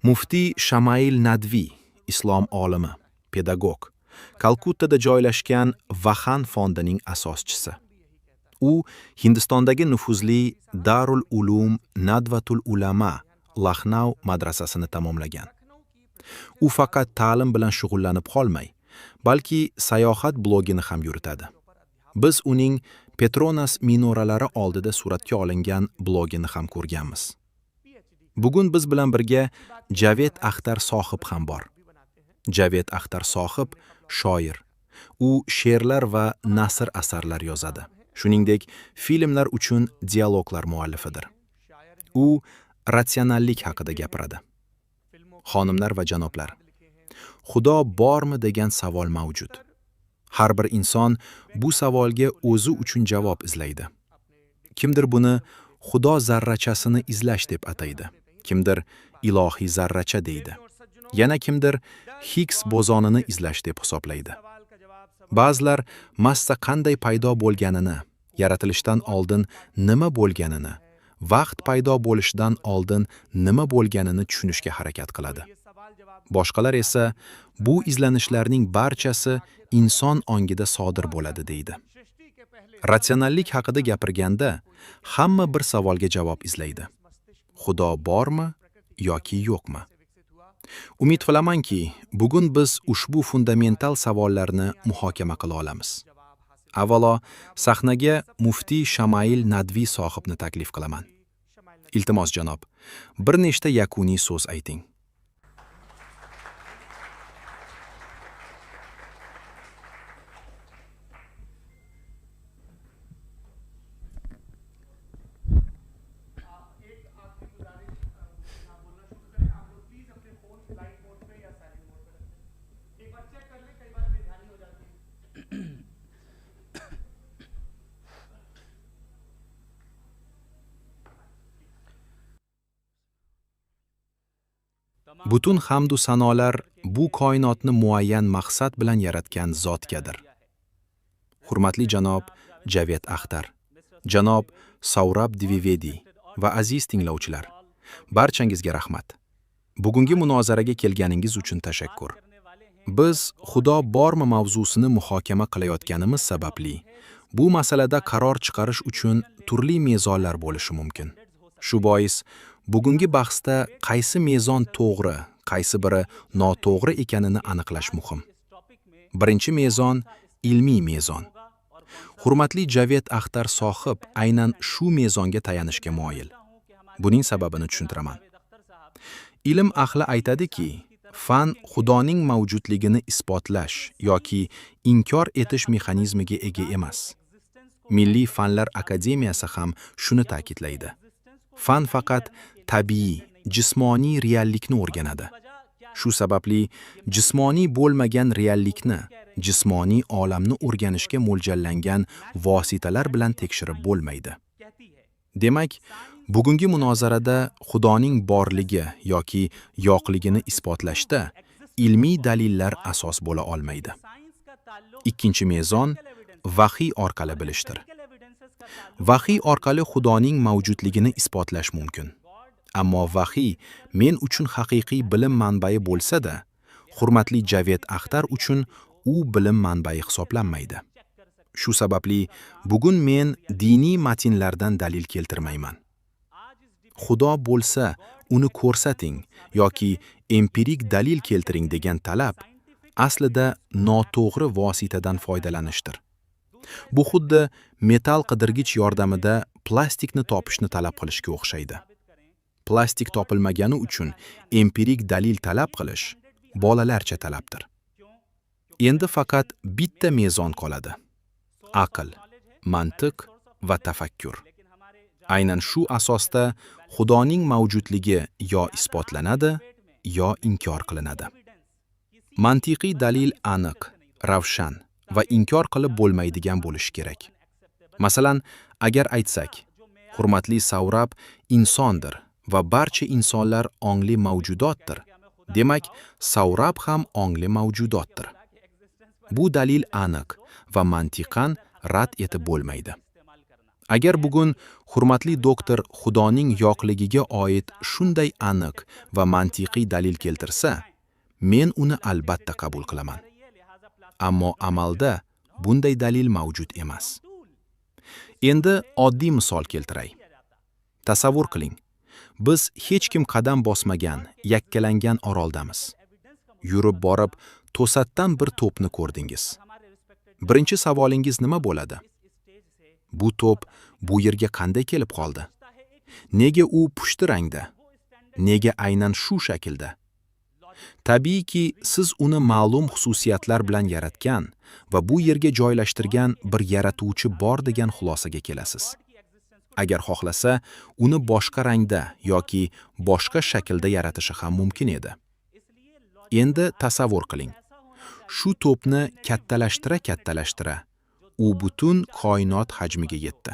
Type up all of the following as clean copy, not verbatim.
Muftiy Shamail Nadvi, islom olimi, pedagog, Kalkuttada joylashgan Vahan fondining asoschisi. U Hindistondagi nufuzli Darul Ulum Nadvatul Ulama Laxnau madrasasini tamomlagan. U faqat ta'lim bilan shug'ullanib qolmay, balki sayohat blogini ham yuritadi. Biz uning Petronas minoralari oldida suratga olingan blogini ham ko'rganmiz. Bugun biz bilan birga Javed Axtar Sohib ham bor. Javed Axtar Sohib shoir. U she'rlar va nasr asarlar yozadi. Shuningdek, filmlar uchun dialoglar muallifidir. U ratsionallik haqida gapiradi. Xonimlar va janoblar, Xudo bormi degan savol mavjud. Har bir inson bu savolga o'zi uchun javob izlaydi. Kimdir buni Xudo zarrachasini izlash deb ataydi. Kimdir ilohiy zarracha deydi. Yana kimdir Higgs bozonini izlash deb hisoblaydi. Ba'zilar massa qanday paydo bo'lganini, yaratilishdan oldin nima bo'lganini, vaqt paydo bo'lishidan oldin nima bo'lganini tushunishga harakat qiladi. Boshqalar esa bu izlanishlarning barchasi inson ongida sodir bo'ladi deydi. Ratsionallik haqida gapirganda hamma bir savolga javob izlaydi. Xudo bormi yoki yo'qmi? Umid qilamanki, bugun biz ushbu fundamental savollarni muhokama qila olamiz. Avvalo, sahnaga Muftiy Shamail Nadvi sohibni taklif qilaman. Iltimos janob, bir nechta yakuniy so'z ayting. Butun hamdu sanolar bu koinotni muayyan maqsad bilan yaratgan zotgadir. Hurmatli janob Javed Axtar, janob Saurabh Dwivedi va aziz tinglovchilar, barchangizga rahmat. Bugungi munozaraga kelganingiz uchun tashakkur. Biz Xudo bormi mavzusini muhokama qilayotganimiz sababli bu masalada qaror chiqarish uchun turli mezonlar bo'lishi mumkin. Shu bois bugungi bahsda qaysi mezon to'g'ri, qaysi biri noto'g'ri ekanini aniqlash muhim. Birinchi mezon ilmiy mezon. Hurmatli Javed Axtar sohib aynan shu mezonga tayanishga moyil. Buning sababini tushuntiraman. Ilm ahli aytadiki, fan Xudoning mavjudligini isbotlash yoki inkor etish mexanizmiga ega emas. Milliy fanlar akademiyasi ham shuni ta'kidlaydi. Fan faqat tabiiy, jismoniy reallikni o'rganadi. Shu sababli jismoniy bo'lmagan reallikni, jismoniy olamni o'rganishga mo'ljallangan vositalar bilan tekshirib bo'lmaydi. Demak, bugungi munozarada Xudoning borligi yoki yo'qligini isbotlashda ilmiy dalillar asos bo'la olmaydi. Ikkinchi mezon vahiy orqali bilishdir. Vahiy orqali Xudoning mavjudligini isbotlash mumkin. Ammo vahiy men uchun haqiqiy bilim manbai bo'lsa-da, hurmatli Javed Axtar uchun u bilim manbai hisoblanmaydi. Shu sababli bugun men diniy matnlardan dalil keltirmayman. Xudo bo'lsa, uni ko'rsating yoki empirik dalil keltiring degan talab aslida noto'g'ri vositadan foydalanishdir. Bu xuddi metal qidirgich yordamida plastikni topishni talab qilishga o'xshaydi. Plastik topilmagani uchun empirik dalil talab qilish bolalarcha talabdir. Endi faqat bitta mezon qoladi. Aql, mantiq va tafakkur. Aynan shu asosda Xudoning mavjudligi yo isbotlanadi, yo inkor qilinadi. Mantiqiy dalil aniq, ravshan va inkor qilib bo'lmaydigan bo'lishi kerak. Masalan, agar aytsak, hurmatli Saurabh insondir va barcha insonlar ongli mavjudotdir, demak, Saurabh ham ongli mavjudotdir. Bu dalil aniq va mantiqan rad etib bo'lmaydi. Agar bugun hurmatli doktor Xudoning yo'qligiga oid shunday aniq va mantiqiy dalil keltirsa, men uni albatta qabul qilaman. Ammo amalda bunday dalil mavjud emas. Endi oddiy misol keltiray. Tasavvur qiling, biz hech kim qadam bosmagan, yakkalangan oroldamiz. Yurib borib, to'satdan bir to'pni ko'rdingiz. Birinchi savolingiz nima bo'ladi? Bu to'p bu yerga qanday kelib qoldi? Nega u pushti rangda? Nega aynan shu shaklda? Tabiiyki, siz uni ma'lum xususiyatlar bilan yaratgan va bu yerga joylashtirgan bir yaratuvchi bor degan xulosaga kelasiz. Agar xohlasa, uni boshqa rangda yoki boshqa shaklda yaratishi ham mumkin edi. Endi tasavvur qiling. Shu to'pni kattalashtira, u butun koinot hajmiga yetdi.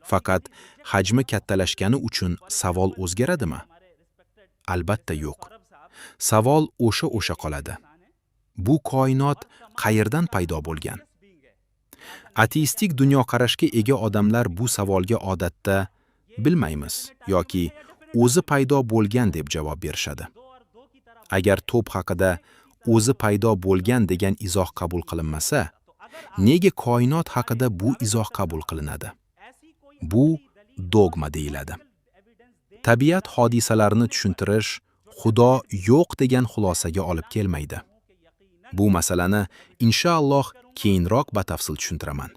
Faqat hajmi kattalashgani uchun savol o'zgaradimi? Albatta yo'q. Savol o'sha qoladi. Bu koinot qayerdan paydo bo'lgan? Ateistik dunyoqarashga ega odamlar bu savolga odatda bilmaymiz yoki o'zi paydo bo'lgan deb javob berishadi. Agar to'p haqida o'zi paydo bo'lgan degan izoh qabul qilinmasa, nega koinot haqida bu izoh qabul qilinadi? Bu dogma deyiladi. Tabiat hodisalarini tushuntirish Xudo yo'q degan xulosaga olib kelmaydi. Bu masalani inshaalloh keyinroq batafsil tushuntiraman.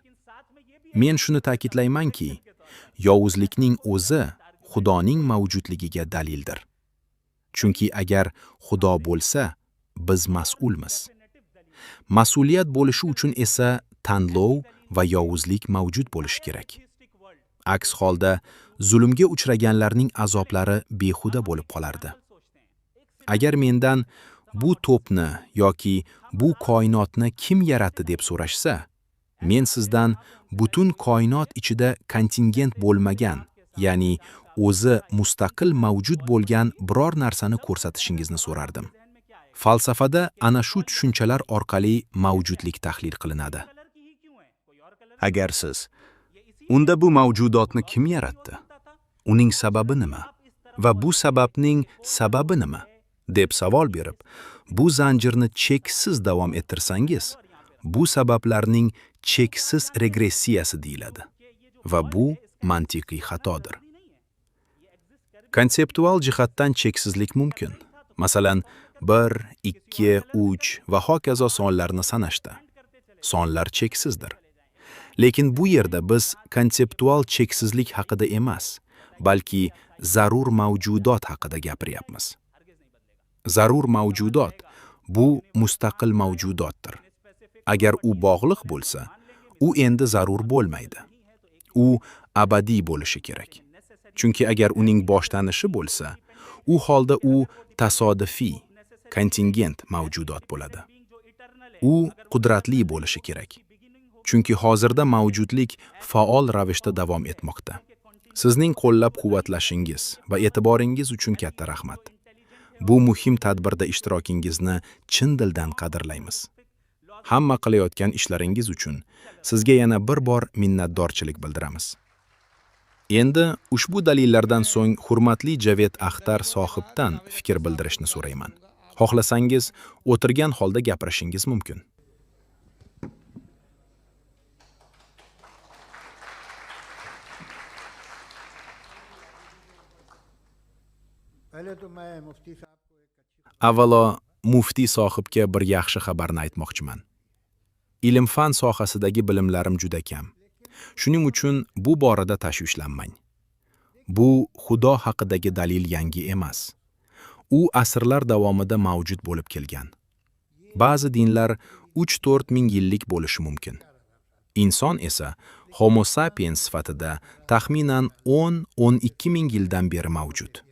Men shuni ta'kidlaymanki, yovuzlikning o'zi Xudoning mavjudligiga dalildir. Chunki agar Xudo bo'lsa, biz mas'ulmiz. Mas'uliyat bo'lishi uchun esa tanlov va yovuzlik mavjud bo'lishi kerak. Aks holda zulmga uchraganlarning azoblari behuda bo'lib qolardi. Agar mendan bu to'pni yoki bu koinotni kim yaratdi deb so'rashsa, men sizdan butun koinot ichida kontingent bo'lmagan, ya'ni o'zi mustaqil mavjud bo'lgan biror narsani ko'rsatishingizni so'rardim. Falsafada ana shu tushunchalar orqali mavjudlik tahlil qilinadi. Agar siz, unda bu mavjudotni kim yaratdi? Uning sababi nima? Va bu sababning sababi nima? deb savol berib, bu zanjirni cheksiz davom ettirsangiz, bu sabablarning cheksiz regressiyasi deyiladi. Va bu mantiqiy xatodir. Konseptual jihatdan cheksizlik mumkin. Masalan, 1, 2, 3 va hokazo sonlarni sanashda. Sonlar cheksizdir. Lekin bu yerda biz konseptual cheksizlik haqida emas, balki zarur mavjudot haqida gapiryapmiz. Zarur mavjudot bu mustaqil mavjudotdir. Agar u bog'liq bo'lsa, u endi zarur bo'lmaydi. U abadiy bo'lishi kerak. Chunki agar uning boshlanishi bo'lsa, u holda u tasodifiy, kontingent mavjudot bo'ladi. U qudratli bo'lishi kerak. Chunki hozirda mavjudlik faol ravishda davom etmoqda. Sizning qo'llab-quvvatlashingiz va e'tiboringiz uchun katta rahmat. Bu muhim tadbirda ishtirokingizni chin dildan qadrlaymiz. Hamma qilayotgan ishlaringiz uchun sizga yana bir bor minnatdorchilik bildiramiz. Endi ushbu dalillardan so'ng hurmatli Javed Axtar sohibdan fikr bildirishni so'rayman. Xohlasangiz, o'tirgan holda gapirishingiz mumkin. Avvalo, muftiy sohibga bir yaxshi xabarni aytmoqchiman. Ilm-fan sohasidagi bilimlarim juda kam. Shuning uchun bu borada tashvishlanmang. Bu Xudo haqidagi dalil yangi emas. U asrlar davomida mavjud bo'lib kelgan. Ba'zi dinlar 3-4 ming yillik bo'lishi mumkin. Inson esa Homo sapiens sifatida taxminan 10-12 ming yildan beri mavjud.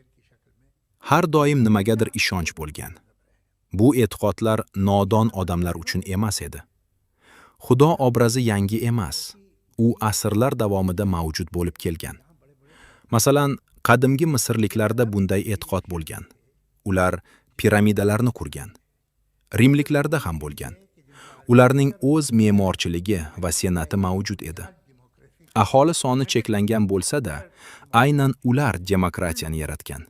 Har doim nimagadir ishonch bo'lgan. Bu e'tiqodlar nodon odamlar uchun emas edi. Xudo obrazi yangi emas. U asrlar davomida mavjud bo'lib kelgan. Masalan, qadimgi Misrliklarda bunday e'tiqod bo'lgan. Ular piramidalarni qurgan. Rimliklarda ham bo'lgan. Ularning o'z me'morchiligi va senati mavjud edi. Aholi soni cheklangan bo'lsa-da, aynan ular demokratiyani yaratgan.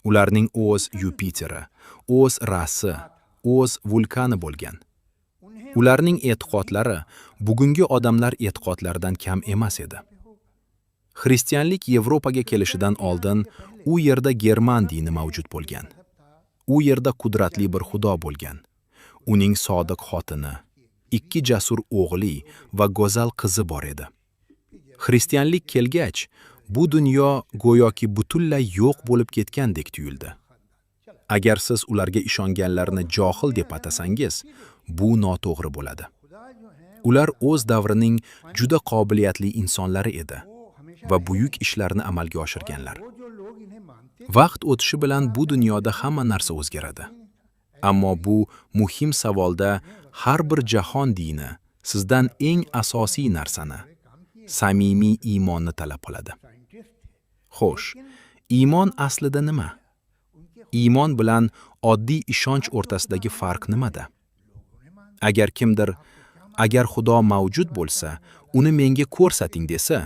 Ularning o'z Yupiteri, o'z rasi, o'z vulkani bo'lgan. Ularning e'tiqodlari bugungi odamlar e'tiqodlaridan kam emas edi. Xristianlik Yevropaga kelishidan oldin u yerda German dini mavjud bo'lgan. U yerda qudratli bir xudo bo'lgan. Uning sodiq xotini, 2 jasur o'g'li va go'zal qizi bor edi. Xristianlik kelgach, bu dunyo go'yoki butunlay yo'q bo'lib ketgandek tuyuldi. Agar siz ularga ishonganlarni johil deb atasangiz, bu noto'g'ri bo'ladi. Ular o'z davrining juda qobiliyatli insonlari edi va buyuk ishlarni amalga oshirganlar. Vaqt o'tishi bilan bu dunyoda hamma narsa o'zgaradi. Ammo bu muhim savolda har bir jahon dini sizdan eng asosiy narsani, samimiy iymonni talab qiladi. Xo'sh, iymon aslida nima? Iymon bilan oddiy ishonch o'rtasidagi farq nimada? Agar kimdir, agar Xudo mavjud bo'lsa, uni menga ko'rsating desa,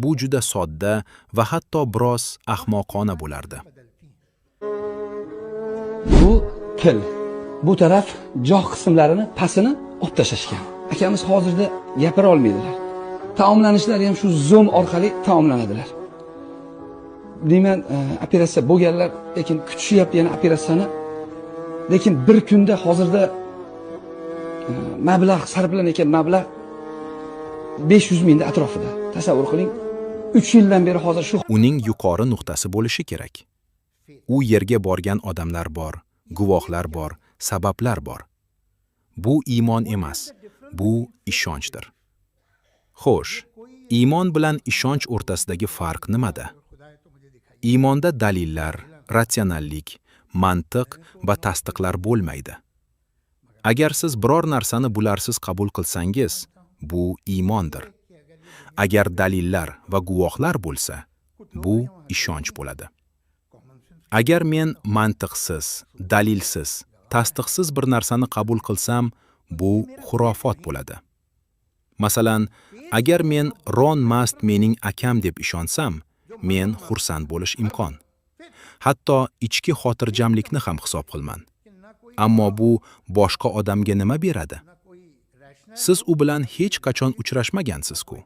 bu juda sodda va hatto biroz ahmoqona bo'lardi. Bu til. Bu taraf joh qismlarini pastini olib tashlashgan. Akamiz hozirda gapira olmaydilar. Taomlanishlari ham shu zo'm orqali taomlanadilar. Deyman, operatsiya bo'lganlar, lekin kutishyapti yana operatsiyani. Lekin bir kunda hozirda mablag' sarflanayotgan mablag' 500 mingning atrofida. Tasavvur qiling. 3 yildan beri hozir shu Uning yuqori nuqtasi bo'lishi kerak. U yerga borgan odamlar bor, guvohlar bor, sabablar bor. Bu iymon emas, bu ishonchdir. Xo'sh, iymon bilan ishonch o'rtasidagi farq nimada? Iymonda dalillar, ratsionallik, mantiq va tasdiqlar bo'lmaydi. Agar siz biror narsani bularsiz qabul qilsangiz, bu iymondir. Agar dalillar va guvohlar bo'lsa, bu ishonch bo'ladi. Agar men mantiqsiz, dalilsiz, tasdiqsiz bir narsani qabul qilsam, bu xurofot bo'ladi. Masalan, agar men Ron Mast mening akam deb ishonsam, men xursand bo'lish imkon. Hatto ichki xotirjamlikni ham hisob qilman. Ammo bu boshqa odamga nima beradi? Siz u bilan hech qachon uchrashmagansiz-ku.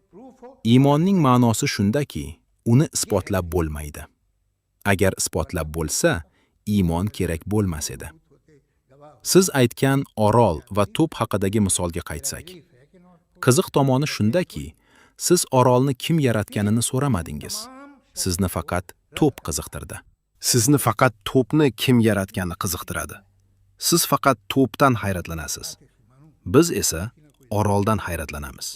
Iymonning ma'nosi shundaki, uni isbotlab bo'lmaydi. Agar isbotlab bo'lsa, iymon kerak bo'lmas edi. Siz aytgan orol va to'p haqidagi misolga qaytsak. Qiziq tomoni shundaki, siz orolni kim yaratganini so'ramadingiz. Sizni faqat to'p qiziqtirdi. Sizni faqat to'pni kim yaratgani qiziqtiradi. Siz faqat to'pdan hayratlanasiz. Biz esa oroldan hayratlanamiz.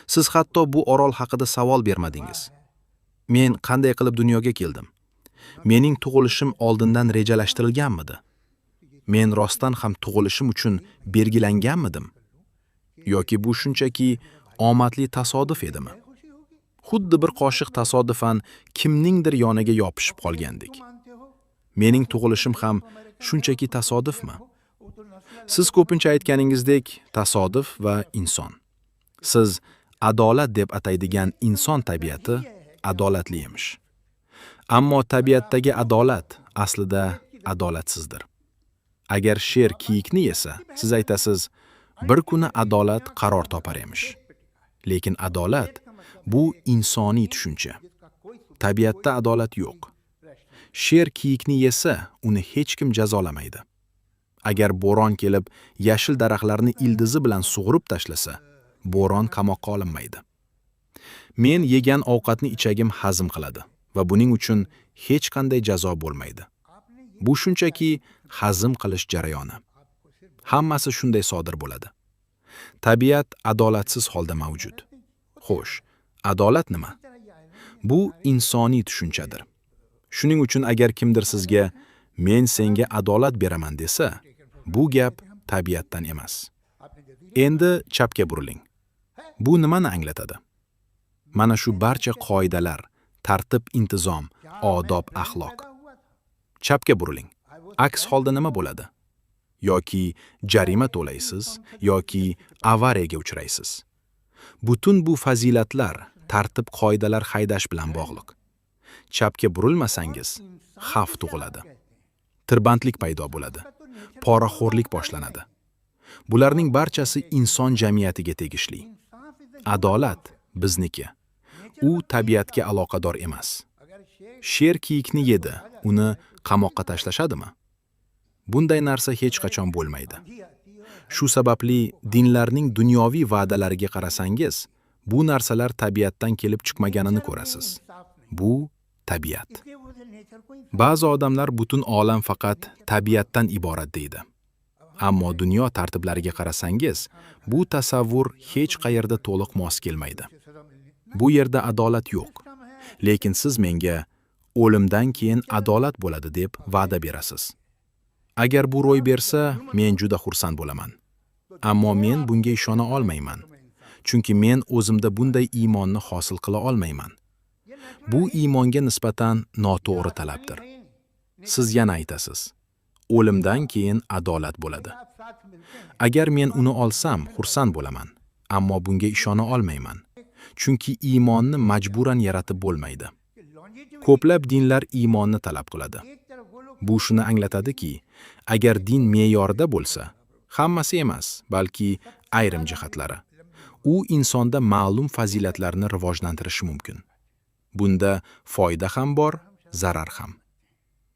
Siz hatto bu orol haqida savol bermadingiz. Men qanday qilib dunyoga keldim? Mening tug'ilishim oldindan rejalashtirilganmidi? Men rostdan ham tug'ilishim uchun belgilanganmidim? Yoki bu shunchaki omadli tasodif edimi? Xuddi bir qoshiq tasodifan kimningdir yoniga yopishib qolgandik. Mening tug'ilishim ham shunchaki tasodifmi? Siz ko'pincha aytganingizdek, tasodif va inson. Siz adolat deb ataydigan inson tabiati adolatli emish. Ammo tabiatdagi adolat aslida adolatsizdir. Agar sher kiyikni yesa, siz aytasiz, bir kuni adolat qaror topar emish. Lekin adolat bu insoniy tushuncha. Tabiatda adolat yo'q. Sher kiyikni yesa, uni hech kim jazolamaydi. Agar bo'ron kelib, yashil daraxtlarni ildizi bilan sug'urib tashlasa, bo'ron qamoqqa olinmaydi. Men yegan ovqatni ichagim hazm qiladi va buning uchun hech qanday jazo bo'lmaydi. Bu shunchaki hazm qilish jarayoni. Hammasi shunday sodir bo'ladi. Tabiat adolatsiz holda mavjud. Xo'sh, adolat nima? Bu insoniy tushunchadir. Shuning uchun agar kimdir sizga men senga adolat beraman desa, bu gap tabiatdan emas. Endi chapga buriling. Bu nimani anglatadi? Mana shu barcha qoidalar, tartib, intizom, odob, axloq. Chapga buriling. Aks holda nima bo'ladi? Yoki jarima to'laysiz, yoki avariyaga uchraysiz. Butun bu fazilatlar, tartib qoidalar haydash bilan bog'liq. Chapga burilmasangiz, xavf tug'iladi. Tirbandlik paydo bo'ladi. Poraxo'rlik boshlanadi. Bularning barchasi inson jamiyatiga tegishli. Adolat bizniki. U tabiatga aloqador emas. Sher kiyikni yedi, uni qamoqqa tashlashadimi? Bunday narsa hech qachon bo'lmaydi. Shu sababli dinlarning dunyoviy va'dalariga qarasangiz, bu narsalar tabiatdan kelib chiqmaganini ko'rasiz. Bu tabiat. Ba'zi odamlar butun olam faqat tabiatdan iborat deydi. Ammo dunyo tartiblariga qarasangiz, bu tasavvur hech qayerda to'liq mos kelmaydi. Bu yerda adolat yo'q. Lekin siz menga o'limdan keyin adolat bo'ladi deb va'da berasiz. Agar bu ro'y bersa, men juda xursand bo'laman. Ammo men bunga ishona olmayman. Chunki men o'zimda bunday iymonni hosil qila olmayman. Bu iymonga nisbatan noto'g'ri talabdir. Siz yana aytasiz, o'limdan keyin adolat bo'ladi. Agar men uni olsam, xursand bo'laman. Ammo bunga ishona olmayman. Chunki iymonni majburan yaratib bo'lmaydi. Ko'plab dinlar iymonni talab qiladi. Bu shuni anglatadiki, agar din me'yorida bo'lsa, hammasi emas, balki ayrim jihatlari, u insonda ma'lum fazilatlarni rivojlantirishi mumkin. Bunda foyda ham bor, zarar ham.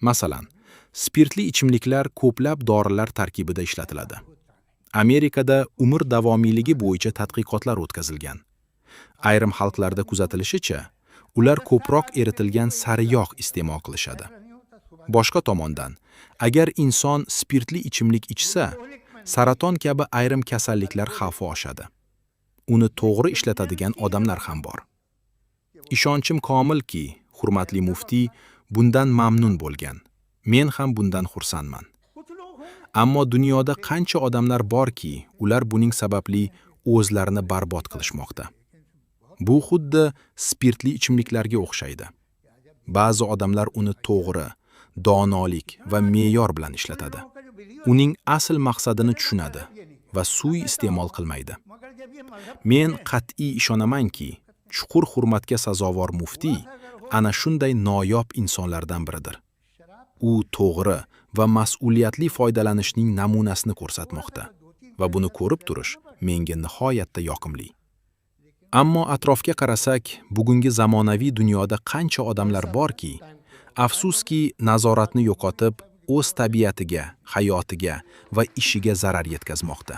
Masalan, spirtli ichimliklar ko'plab dorilar tarkibida ishlatiladi. Amerikada umr davomiyligi bo'yicha tadqiqotlar o'tkazilgan. Ayrim xalqlarda kuzatilishicha, ular ko'proq eritilgan sariyog' iste'mol qilishadi. Boshqa tomondan, agar inson spirtli ichimlik ichsa, saraton kabi ayrim kasalliklar xavfi oshadi. Uni to'g'ri ishlatadigan odamlar ham bor. Ishonchim komilki, hurmatli muftiy bundan mamnun bo'lgan. Men ham bundan xursandman. Ammo dunyoda qancha odamlar borki, ular buning sababli o'zlarini barbod qilishmoqda. Bu xuddi spirtli ichimliklarga o'xshaydi. Ba'zi odamlar uni to'g'ri, donolik va me'yor bilan ishlatadi. Uning asl maqsadini tushunadi va suiy iste'mol qilmaydi. Men qat'iy ishonamanki, chuqur hurmatga sazovor muftiy ana shunday noyob insonlardan biridir. U to'g'ri va mas'uliyatli foydalanishning namunasini ko'rsatmoqda va buni ko'rib turish menga nihoyatda yoqimli. Ammo atrofga qarasak, bugungi zamonaviy dunyoda qancha odamlar borki, afsuski nazoratni yo'qotib, o'z tabiatiga, hayotiga va ishiga zarar yetkazmoqda.